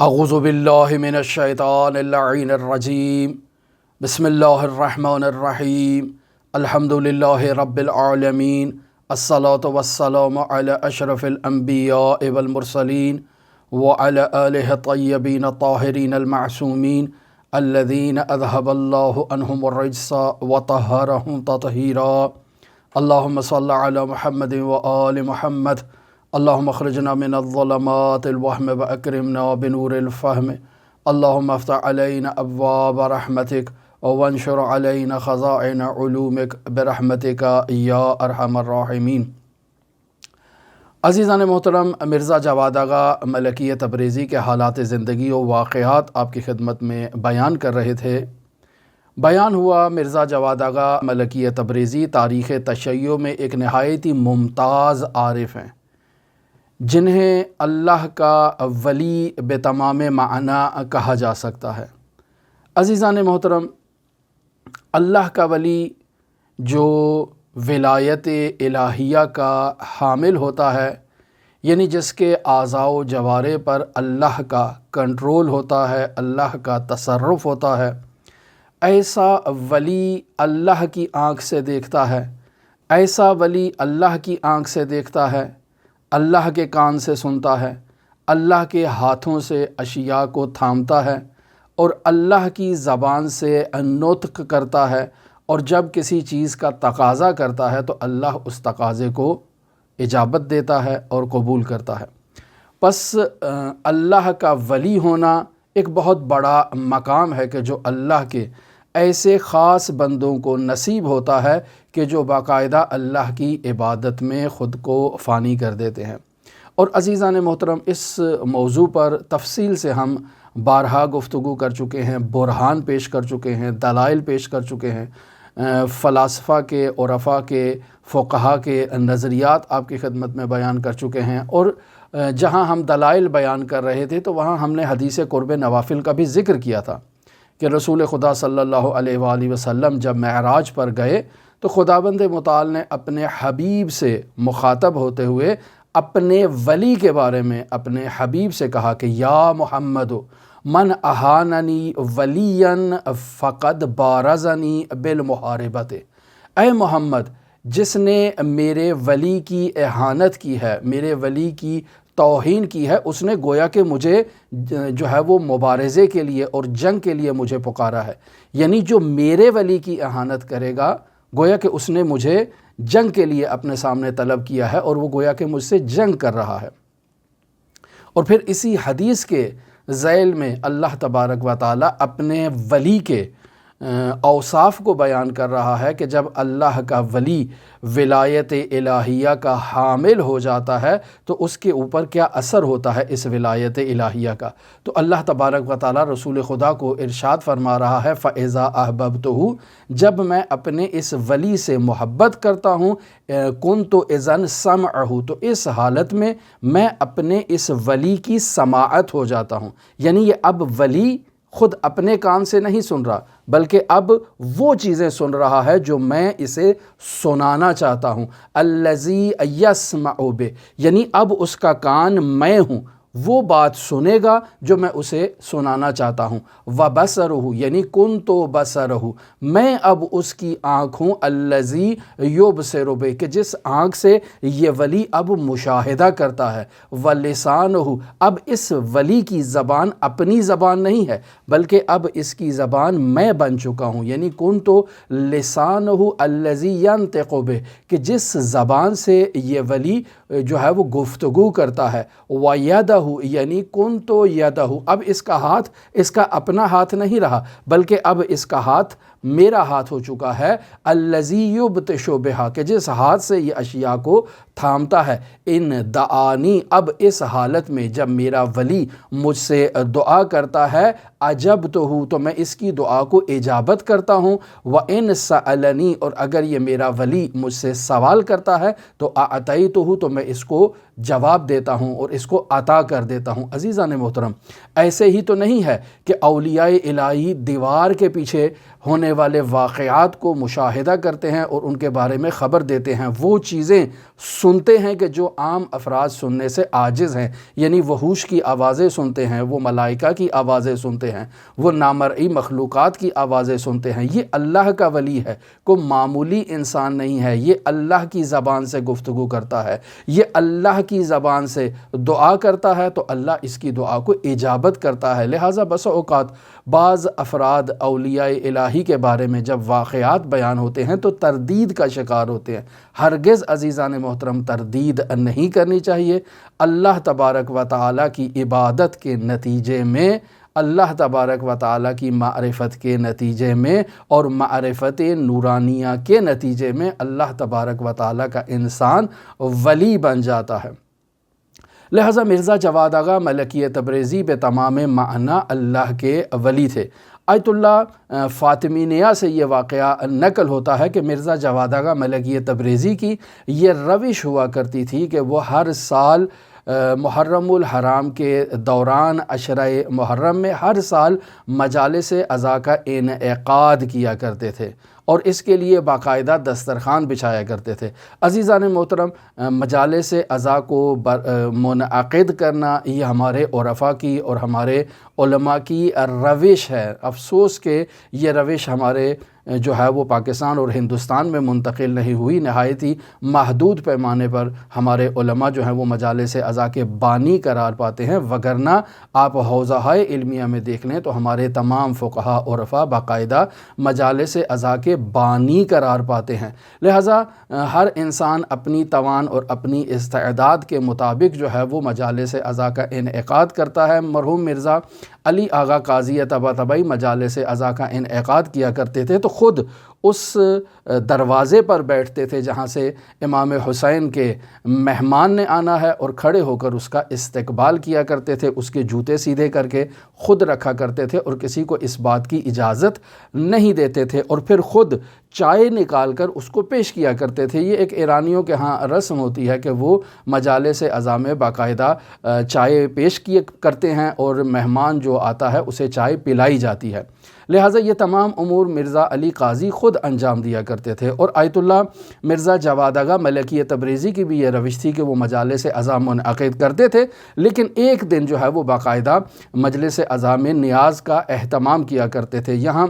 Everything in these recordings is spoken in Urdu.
اعوذ باللہ من الشیطان اللعین الرجیم بسم اللہ الرحمن الرحیم الحمد للہ رب العالمین الصلاة والسلام علی اشرف الانبیاء والمرسلین وعلی آلہ الطیبین الطاہرین المعصومین الذین اذہب اللہ عنہم الرجس وطہرہم تطہیرا اللہم صلی علی محمد وآل محمد اللہم اخرجنا من الظلمات الوہم واکرمنا بنور الفہم اللہم افتح علینا ابواب رحمتک وانشر علینا خزائن علومک برحمتک یا ارحم الراحمین۔ عزیزان محترم، مرزا جواد آغا ملکی تبریزی کے حالات زندگی و واقعات آپ کی خدمت میں بیان کر رہے تھے۔ بیان ہوا مرزا جواد آغا ملکی تبریزی تاریخ تشیع میں ایک نہایت ہی ممتاز عارف ہیں، جنہیں اللہ کا ولی بتمام معنی کہا جا سکتا ہے۔ عزیزان محترم، اللہ کا ولی جو ولایت الہیہ کا حامل ہوتا ہے، یعنی جس کے اعضاء و جوارح پر اللہ کا کنٹرول ہوتا ہے، اللہ کا تصرف ہوتا ہے، ایسا ولی اللہ کی آنکھ سے دیکھتا ہے، ایسا ولی اللہ کی آنکھ سے دیکھتا ہے، اللہ کے کان سے سنتا ہے، اللہ کے ہاتھوں سے اشیاء کو تھامتا ہے اور اللہ کی زبان سے نطق کرتا ہے، اور جب کسی چیز کا تقاضا کرتا ہے تو اللہ اس تقاضے کو اجابت دیتا ہے اور قبول کرتا ہے۔ پس اللہ کا ولی ہونا ایک بہت بڑا مقام ہے کہ جو اللہ کے ایسے خاص بندوں کو نصیب ہوتا ہے کہ جو باقاعدہ اللہ کی عبادت میں خود کو فانی کر دیتے ہیں۔ اور عزیزان محترم، اس موضوع پر تفصیل سے ہم بارہا گفتگو کر چکے ہیں، برہان پیش کر چکے ہیں، دلائل پیش کر چکے ہیں، فلاسفہ کے، عرفاء کے، فقہا کے نظریات آپ کی خدمت میں بیان کر چکے ہیں، اور جہاں ہم دلائل بیان کر رہے تھے تو وہاں ہم نے حدیث قرب نوافل کا بھی ذکر کیا تھا کہ رسول خدا صلی اللہ علیہ وآلہ وسلم جب معراج پر گئے تو خداوند متعال نے اپنے حبیب سے مخاطب ہوتے ہوئے اپنے ولی کے بارے میں اپنے حبیب سے کہا کہ یا محمد من احاننی ولیا فقد بارزنی بالمحاربت، اے محمد، جس نے میرے ولی کی احانت کی ہے، میرے ولی کی توہین کی ہے، اس نے گویا کہ مجھے جو ہے وہ مبارزے کے لیے اور جنگ کے لیے مجھے پکارا ہے۔ یعنی جو میرے ولی کی احانت کرے گا گویا کہ اس نے مجھے جنگ کے لیے اپنے سامنے طلب کیا ہے، اور وہ گویا کہ مجھ سے جنگ کر رہا ہے۔ اور پھر اسی حدیث کے ذیل میں اللہ تبارک و تعالی اپنے ولی کے اوصاف کو بیان کر رہا ہے کہ جب اللہ کا ولی ولایت الہیہ کا حامل ہو جاتا ہے تو اس کے اوپر کیا اثر ہوتا ہے اس ولایت الہیہ کا۔ تو اللہ تبارک و تعالی رسول خدا کو ارشاد فرما رہا ہے فَإِذَا أَحْبَبْتُهُ، جب میں اپنے اس ولی سے محبت کرتا ہوں، كُنْتُ إِذًا سَمْعَهُ، تو اس حالت میں میں اپنے اس ولی کی سماعت ہو جاتا ہوں۔ یعنی یہ اب ولی خود اپنے کان سے نہیں سن رہا، بلکہ اب وہ چیزیں سن رہا ہے جو میں اسے سنانا چاہتا ہوں۔ الذی یسمع بہ، یعنی اب اس کا کان میں ہوں، وہ بات سنے گا جو میں اسے سنانا چاہتا ہوں۔ وبصرہ، یعنی کنت بصرہ، میں اب اس کی آنکھ ہوں۔ الذی یبصر بہ، کہ جس آنکھ سے یہ ولی اب مشاہدہ کرتا ہے۔ ولسانہ، اب اس ولی کی زبان اپنی زبان نہیں ہے بلکہ اب اس کی زبان میں بن چکا ہوں، یعنی کنت لسانہ الذی ینطق بہ، کہ جس زبان سے یہ ولی جو ہے وہ گفتگو کرتا ہے۔ ویدہ، یعنی کنت یدہ، اب اس کا ہاتھ اس کا اپنا ہاتھ نہیں رہا بلکہ اب اس کا ہاتھ میرا ہاتھ ہو چکا ہے۔ الذی یبطش بہا، کہ جس ہاتھ سے یہ اشیاء کو تھامتا ہے۔ ان دعانی، اب اس حالت میں جب میرا ولی مجھ سے دعا کرتا ہے، اجبتہ، تو میں اس کی دعا کو اجابت کرتا ہوں۔ وان سألنی، اور اگر یہ میرا ولی مجھ سے سوال کرتا ہے تو اعطیتہ، تو میں اس کو جواب دیتا ہوں اور اس کو عطا کر دیتا ہوں۔ عزیزان محترم، ایسے ہی تو نہیں ہے کہ اولیاء الہی دیوار کے پیچھے ہونے ہونے والے واقعات کو مشاہدہ کرتے ہیں اور ان کے بارے میں خبر دیتے ہیں، وہ چیزیں سنتے ہیں کہ جو عام افراد سننے سے عاجز ہیں، یعنی وحوش کی آوازیں سنتے ہیں، وہ ملائکہ کی آوازیں سنتے ہیں، وہ نامرئی مخلوقات کی آوازیں سنتے ہیں۔ یہ اللہ کا ولی ہے، کوئی معمولی انسان نہیں ہے، یہ اللہ کی زبان سے گفتگو کرتا ہے، یہ اللہ کی زبان سے دعا کرتا ہے تو اللہ اس کی دعا کو اجابت کرتا ہے۔ لہٰذا بس اوقات بعض افراد اولیاء الہی کے بارے میں جب واقعات بیان ہوتے ہیں تو تردید کا شکار ہوتے ہیں۔ ہرگز عزیزان محترم تردید نہیں کرنی چاہیے۔ اللہ تبارک و تعالیٰ کی عبادت کے نتیجے میں، اللہ تبارک و تعالیٰ کی معرفت کے نتیجے میں اور معرفت نورانیہ کے نتیجے میں اللہ تبارک و تعالیٰ کا انسان ولی بن جاتا ہے۔ لہٰذا مرزا جواد آغا ملکی تبریزی بے تمام معنی اللہ کے ولی تھے۔ آیت اللہ فاطمینیہ سے یہ واقعہ نقل ہوتا ہے کہ مرزا جواد آغا ملکی تبریزی کی یہ روش ہوا کرتی تھی کہ وہ ہر سال محرم الحرام کے دوران عشرہ محرم میں ہر سال مجالس عزا کا انعقاد کیا کرتے تھے اور اس کے لیے باقاعدہ دسترخوان بچھایا کرتے تھے۔ عزیزان محترم، مجالس عزا کو منعقد کرنا یہ ہمارے عرفاء کی اور ہمارے علماء کی روش ہے۔ افسوس کہ یہ روش ہمارے جو ہے وہ پاکستان اور ہندوستان میں منتقل نہیں ہوئی۔ نہایت ہی محدود پیمانے پر ہمارے علماء جو ہیں وہ مجالس عزا کے بانی قرار پاتے ہیں، وگرنہ آپ حوزہ علمیہ میں دیکھ لیں تو ہمارے تمام فقہاء عرفاء باقاعدہ مجالس عزا کے بانی قرار پاتے ہیں۔ لہٰذا ہر انسان اپنی توان اور اپنی استعداد کے مطابق جو ہے وہ مجالس عزا کا انعقاد کرتا ہے۔ مرحوم مرزا علی آغا قاضی طباطبائی مجالس عزا کا انعقاد کیا کرتے تھے تو خود اس دروازے پر بیٹھتے تھے جہاں سے امام حسین کے مہمان نے آنا ہے اور کھڑے ہو کر اس کا استقبال کیا کرتے تھے، اس کے جوتے سیدھے کر کے خود رکھا کرتے تھے اور کسی کو اس بات کی اجازت نہیں دیتے تھے، اور پھر خود چائے نکال کر اس کو پیش کیا کرتے تھے۔ یہ ایک ایرانیوں کے ہاں رسم ہوتی ہے کہ وہ مجالس عزا میں باقاعدہ چائے پیش کیے کرتے ہیں اور مہمان جو آتا ہے اسے چائے پلائی جاتی ہے۔ لہٰذا یہ تمام امور مرزا علی قاضی خود انجام دیا کرتے تھے، اور آیت اللہ مرزا جواد آغا ملکی تبریزی کی بھی یہ روش تھی کہ وہ مجالس عزا منعقد کرتے تھے، لیکن ایک دن جو ہے وہ باقاعدہ مجلس عزا میں نیاز کا اہتمام کیا کرتے تھے۔ یہاں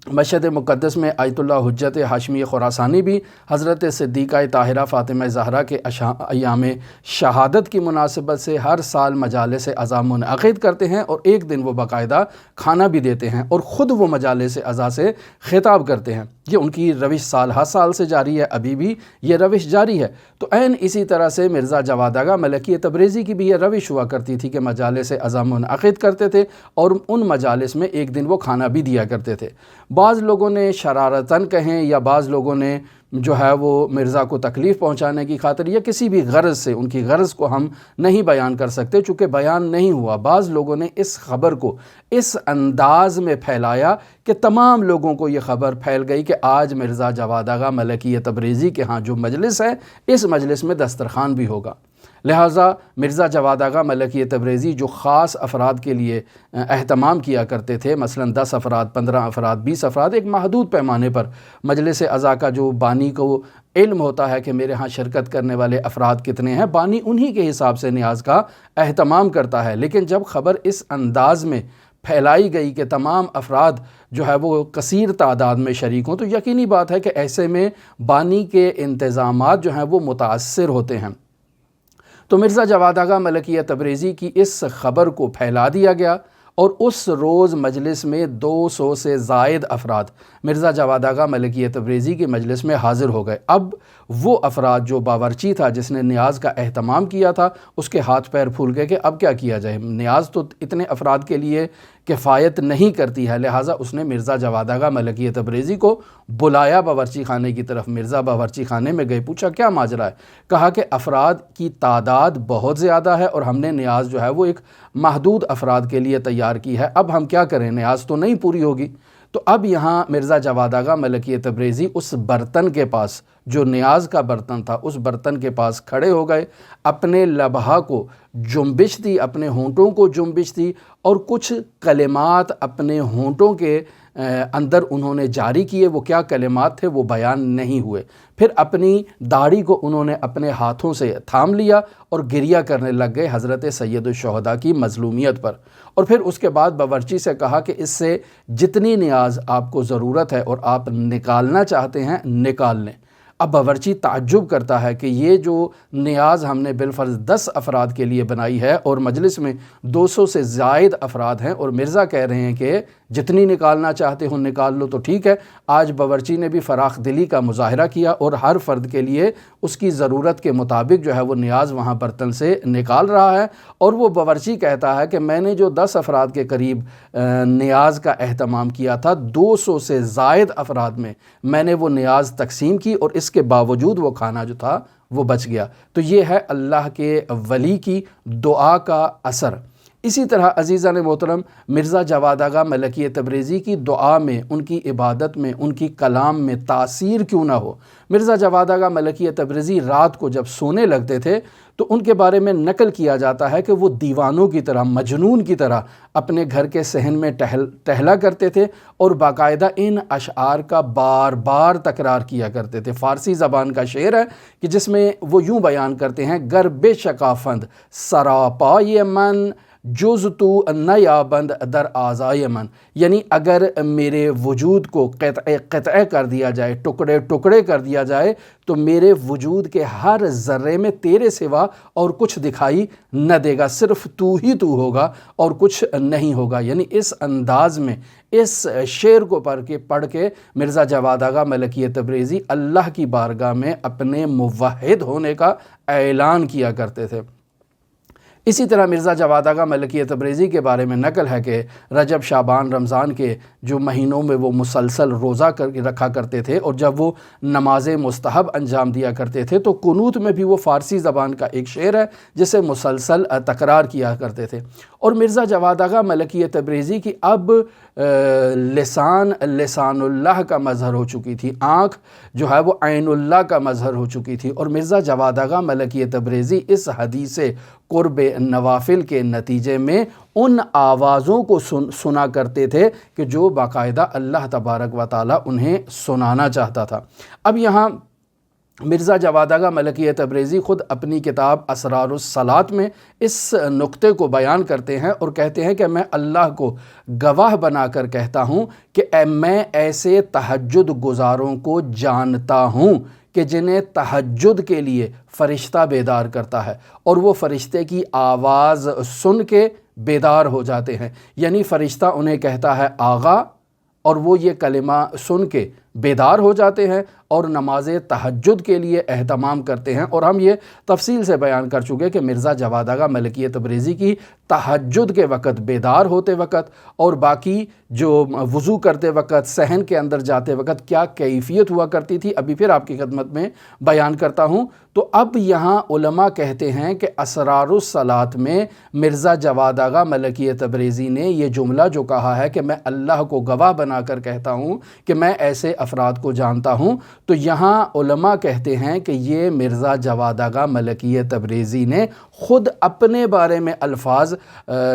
مشہد مقدس میں آیت اللہ حجت ہاشمی خراسانی بھی حضرت صدیقہ طاہرہ فاطمہ زہرا کے ایام شہادت کی مناسبت سے ہر سال مجالس عزا منعقد کرتے ہیں، اور ایک دن وہ باقاعدہ کھانا بھی دیتے ہیں اور خود وہ مجالس عزا سے خطاب کرتے ہیں۔ یہ ان کی روش سال ہر سال سے جاری ہے، ابھی بھی یہ روش جاری ہے۔ تو عین اسی طرح سے مرزا جواد آغا ملکی تبریزی کی بھی یہ روش ہوا کرتی تھی کہ مجالس عزا منعقد کرتے تھے اور ان مجالس میں ایک دن وہ کھانا بھی دیا کرتے تھے۔ بعض لوگوں نے شرارتاً کہیں یا بعض لوگوں نے جو ہے وہ مرزا کو تکلیف پہنچانے کی خاطر یا کسی بھی غرض سے، ان کی غرض کو ہم نہیں بیان کر سکتے چونکہ بیان نہیں ہوا، بعض لوگوں نے اس خبر کو اس انداز میں پھیلایا کہ تمام لوگوں کو یہ خبر پھیل گئی کہ آج مرزا جواد آغا ملکی تبریزی کے ہاں جو مجلس ہے اس مجلس میں دسترخوان بھی ہوگا۔ لہٰذا مرزا جواد آغا ملکی تبریزی جو خاص افراد کے لیے اہتمام کیا کرتے تھے، مثلا 10 افراد، 15 افراد، 20 افراد، ایک محدود پیمانے پر مجلس عزا کا جو بانی کو علم ہوتا ہے کہ میرے ہاں شرکت کرنے والے افراد کتنے ہیں، بانی انہی کے حساب سے نیاز کا اہتمام کرتا ہے۔ لیکن جب خبر اس انداز میں پھیلائی گئی کہ تمام افراد جو ہے وہ کثیر تعداد میں شریک ہوں تو یقینی بات ہے کہ ایسے میں بانی کے انتظامات جو ہیں وہ متاثر ہوتے ہیں۔ تو مرزا جواد آغا ملکی تبریزی کی اس خبر کو پھیلا دیا گیا اور اس روز مجلس میں 200 سے زائد افراد مرزا جواد آغا ملکی تبریزی کی مجلس میں حاضر ہو گئے۔ اب وہ افراد جو باورچی تھا جس نے نیاز کا اہتمام کیا تھا اس کے ہاتھ پیر پھول گئے کہ اب کیا کیا جائے، نیاز تو اتنے افراد کے لیے کفایت نہیں کرتی ہے۔ لہٰذا اس نے مرزا جواد آغا ملکی تبریزی کو بلایا باورچی خانے کی طرف۔ مرزا باورچی خانے میں گئے، پوچھا کیا ماجرا ہے؟ کہا کہ افراد کی تعداد بہت زیادہ ہے اور ہم نے نیاز جو ہے وہ ایک محدود افراد کے لیے تیار کی ہے، اب ہم کیا کریں، نیاز تو نہیں پوری ہوگی۔ تو اب یہاں مرزا جواد آغا ملکی تبریزی اس برتن کے پاس جو نیاز کا برتن تھا اس برتن کے پاس کھڑے ہو گئے، اپنے لبھا کو جنبش دی، اپنے ہونٹوں کو جنبش دی، اور کچھ کلمات اپنے ہونٹوں کے اندر انہوں نے جاری کیے۔ وہ کیا کلمات تھے وہ بیان نہیں ہوئے۔ پھر اپنی داڑھی کو انہوں نے اپنے ہاتھوں سے تھام لیا اور گریہ کرنے لگ گئے حضرت سید الشہداء کی مظلومیت پر، اور پھر اس کے بعد باورچی سے کہا کہ اس سے جتنی نیاز آپ کو ضرورت ہے اور آپ نکالنا چاہتے ہیں نکال لیں۔ اب باورچی تعجب کرتا ہے کہ یہ جو نیاز ہم نے بالفرض 10 افراد کے لیے بنائی ہے اور مجلس میں 200 سے زائد افراد ہیں، اور مرزا کہہ رہے ہیں کہ جتنی نکالنا چاہتے ہو نکال لو، تو ٹھیک ہے۔ آج باورچی نے بھی فراخ دلی کا مظاہرہ کیا اور ہر فرد کے لیے اس کی ضرورت کے مطابق جو ہے وہ نیاز وہاں برتن سے نکال رہا ہے، اور وہ باورچی کہتا ہے کہ میں نے جو 10 افراد کے قریب نیاز کا اہتمام کیا تھا، 200 سے زائد افراد میں نے وہ نیاز تقسیم کی، اور اس کے باوجود وہ کھانا جو تھا وہ بچ گیا۔ تو یہ ہے اللہ کے ولی کی دعا کا اثر۔ اسی طرح عزیزان محترم، مرزا جواد آغا ملکی تبریزی کی دعا میں، ان کی عبادت میں، ان کی کلام میں تاثیر کیوں نہ ہو۔ مرزا جواد آغا ملکی تبریزی رات کو جب سونے لگتے تھے تو ان کے بارے میں نقل کیا جاتا ہے کہ وہ دیوانوں کی طرح، مجنون کی طرح اپنے گھر کے صحن میں ٹہلا کرتے تھے اور باقاعدہ ان اشعار کا بار بار تکرار کیا کرتے تھے۔ فارسی زبان کا شعر ہے کہ جس میں وہ یوں بیان کرتے ہیں: گر بے شکافند سراپائے من، جز تو نیابند در اعضائے من، یعنی اگر میرے وجود کو قطع کر دیا جائے، ٹکڑے ٹکڑے کر دیا جائے، تو میرے وجود کے ہر ذرے میں تیرے سوا اور کچھ دکھائی نہ دے گا، صرف تو ہی تو ہوگا اور کچھ نہیں ہوگا۔ یعنی اس انداز میں اس شعر کو پڑھ کے مرزا جواد آغا ملکی تبریزی اللہ کی بارگاہ میں اپنے موحد ہونے کا اعلان کیا کرتے تھے۔ اسی طرح مرزا جواد آغا ملکی تبریزی کے بارے میں نقل ہے کہ رجب، شعبان، رمضان کے جو مہینوں میں وہ مسلسل روزہ رکھا کرتے تھے، اور جب وہ نماز مستحب انجام دیا کرتے تھے تو قنوت میں بھی وہ فارسی زبان کا ایک شعر ہے جسے مسلسل تکرار کیا کرتے تھے۔ اور مرزا جواد آغا ملکی تبریزی کی اب لسان اللہ کا مظہر ہو چکی تھی، آنکھ جو ہے وہ عین اللہ کا مظہر ہو چکی تھی، اور مرزا جواد آغا ملکی تبریزی اس حدیث قرب نوافل کے نتیجے میں ان آوازوں کو سنا کرتے تھے کہ جو باقاعدہ اللہ تبارک و تعالی انہیں سنانا چاہتا تھا۔ اب یہاں مرزا جواد آغا ملکی تبریزی خود اپنی کتاب اسرار الصلاۃ میں اس نقطے کو بیان کرتے ہیں اور کہتے ہیں کہ میں اللہ کو گواہ بنا کر کہتا ہوں کہ میں ایسے تہجد گزاروں کو جانتا ہوں کہ جنہیں تہجد کے لیے فرشتہ بیدار کرتا ہے، اور وہ فرشتے کی آواز سن کے بیدار ہو جاتے ہیں۔ یعنی فرشتہ انہیں کہتا ہے آغا، اور وہ یہ کلمہ سن کے بیدار ہو جاتے ہیں اور نماز تہجد کے لیے اہتمام کرتے ہیں۔ اور ہم یہ تفصیل سے بیان کر چکے کہ مرزا جواد آغا ملکی تبریزی کی تہجد کے وقت، بیدار ہوتے وقت، اور باقی جو وضو کرتے وقت، صحن کے اندر جاتے وقت کیا کیفیت ہوا کرتی تھی، ابھی پھر آپ کی خدمت میں بیان کرتا ہوں۔ تو اب یہاں علماء کہتے ہیں کہ اسرار الصلاۃ میں مرزا جواد آغا ملکی تبریزی نے یہ جملہ جو کہا ہے کہ میں اللہ کو گواہ بنا کر کہتا ہوں کہ میں ایسے افراد کو جانتا ہوں، تو یہاں علماء کہتے ہیں کہ یہ مرزا جواد آغا ملکی تبریزی نے خود اپنے بارے میں الفاظ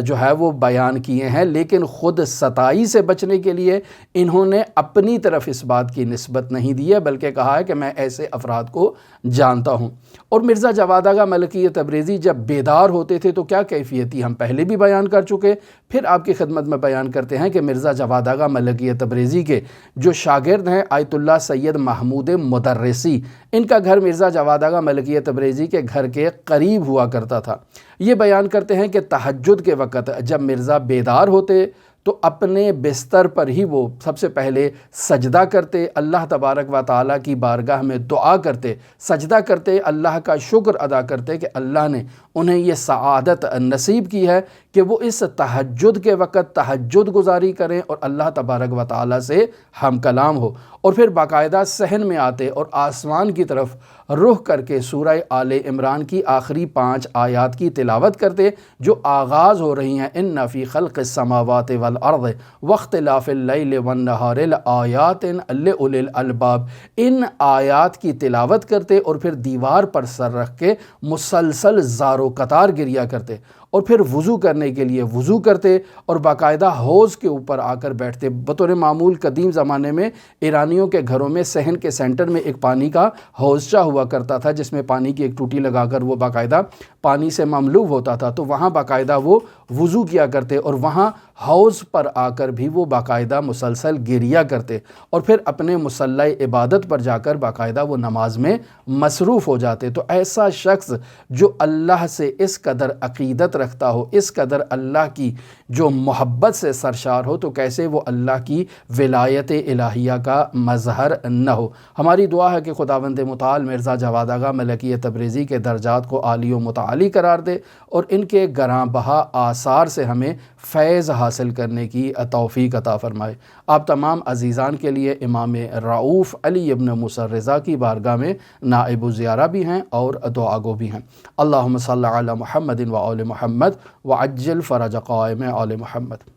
جو ہے وہ بیان کیے ہیں، لیکن خود ستائی سے بچنے کے لیے انہوں نے اپنی طرف اس بات کی نسبت نہیں دی ہے، بلکہ کہا ہے کہ میں ایسے افراد کو جانتا ہوں۔ اور مرزا جواد آغا ملکی تبریزی جب بیدار ہوتے تھے تو کیا کیفیت تھی، ہم پہلے بھی بیان کر چکے، پھر آپ کی خدمت میں بیان کرتے ہیں کہ مرزا جواد آغا ملکی تبریزی کے جو شاگرد ہیں آیت اللہ سید محمود مدرسی، ان کا گھر مرزا جواد آغا ملکی تبریزی کے گھر کے قریب ہوا کرتا تھا۔ یہ بیان کرتے ہیں کہ تہجد کے وقت جب مرزا بیدار ہوتے تو اپنے بستر پر ہی وہ سب سے پہلے سجدہ کرتے، اللہ تبارک و تعالیٰ کی بارگاہ میں دعا کرتے، سجدہ کرتے، اللہ کا شکر ادا کرتے کہ اللہ نے انہیں یہ سعادت نصیب کی ہے کہ وہ اس تہجد کے وقت تہجد گزاری کریں اور اللہ تبارک و تعالیٰ سے ہم کلام ہو، اور پھر باقاعدہ صحن میں آتے اور آسمان کی طرف رخ کر کے سورہ آل عمران کی آخری 5 آیات کی تلاوت کرتے جو آغاز ہو رہی ہیں ان فی خلق السماوات والارض واختلاف اللیل والنہار لآیات لأولی الالباب، ان آیات کی تلاوت کرتے اور پھر دیوار پر سر رکھ کے مسلسل زار و قطار گریا کرتے، اور پھر وضو کرنے کے لیے وضو کرتے اور باقاعدہ حوض کے اوپر آ کر بیٹھتے۔ بطور معمول قدیم زمانے میں ایرانیوں کے گھروں میں صحن کے سینٹر میں ایک پانی کا حوضچہ ہوا کرتا تھا جس میں پانی کی ایک ٹوٹی لگا کر وہ باقاعدہ پانی سے مملو ہوتا تھا، تو وہاں باقاعدہ وہ وضو کیا کرتے اور وہاں حوض پر آ کر بھی وہ باقاعدہ مسلسل گریا کرتے، اور پھر اپنے مصلی عبادت پر جا کر باقاعدہ وہ نماز میں مصروف ہو جاتے۔ تو ایسا شخص جو اللہ سے اس قدر عقیدت رکھتا ہو، اس قدر اللہ کی جو محبت سے سرشار ہو، تو کیسے وہ اللہ کی ولایت الہیہ کا مظہر نہ ہو۔ ہماری دعا ہے کہ خداوند متعال مرزا جواد آغا ملکی تبریزی کے درجات کو عالی و متعالی قرار دے اور ان کے گراں بہا آثار سے ہمیں فیض حاصل کرنے کی توفیق عطا فرمائے۔ آپ تمام عزیزان کے لیے امام رؤوف علی ابن موسیٰ رضا کی بارگاہ میں نائب الزیارہ بھی ہیں اور دعا گو بھی ہیں۔ اللہم صلی علی محمد و آل محمد وعجل فرج قائم آل محمد۔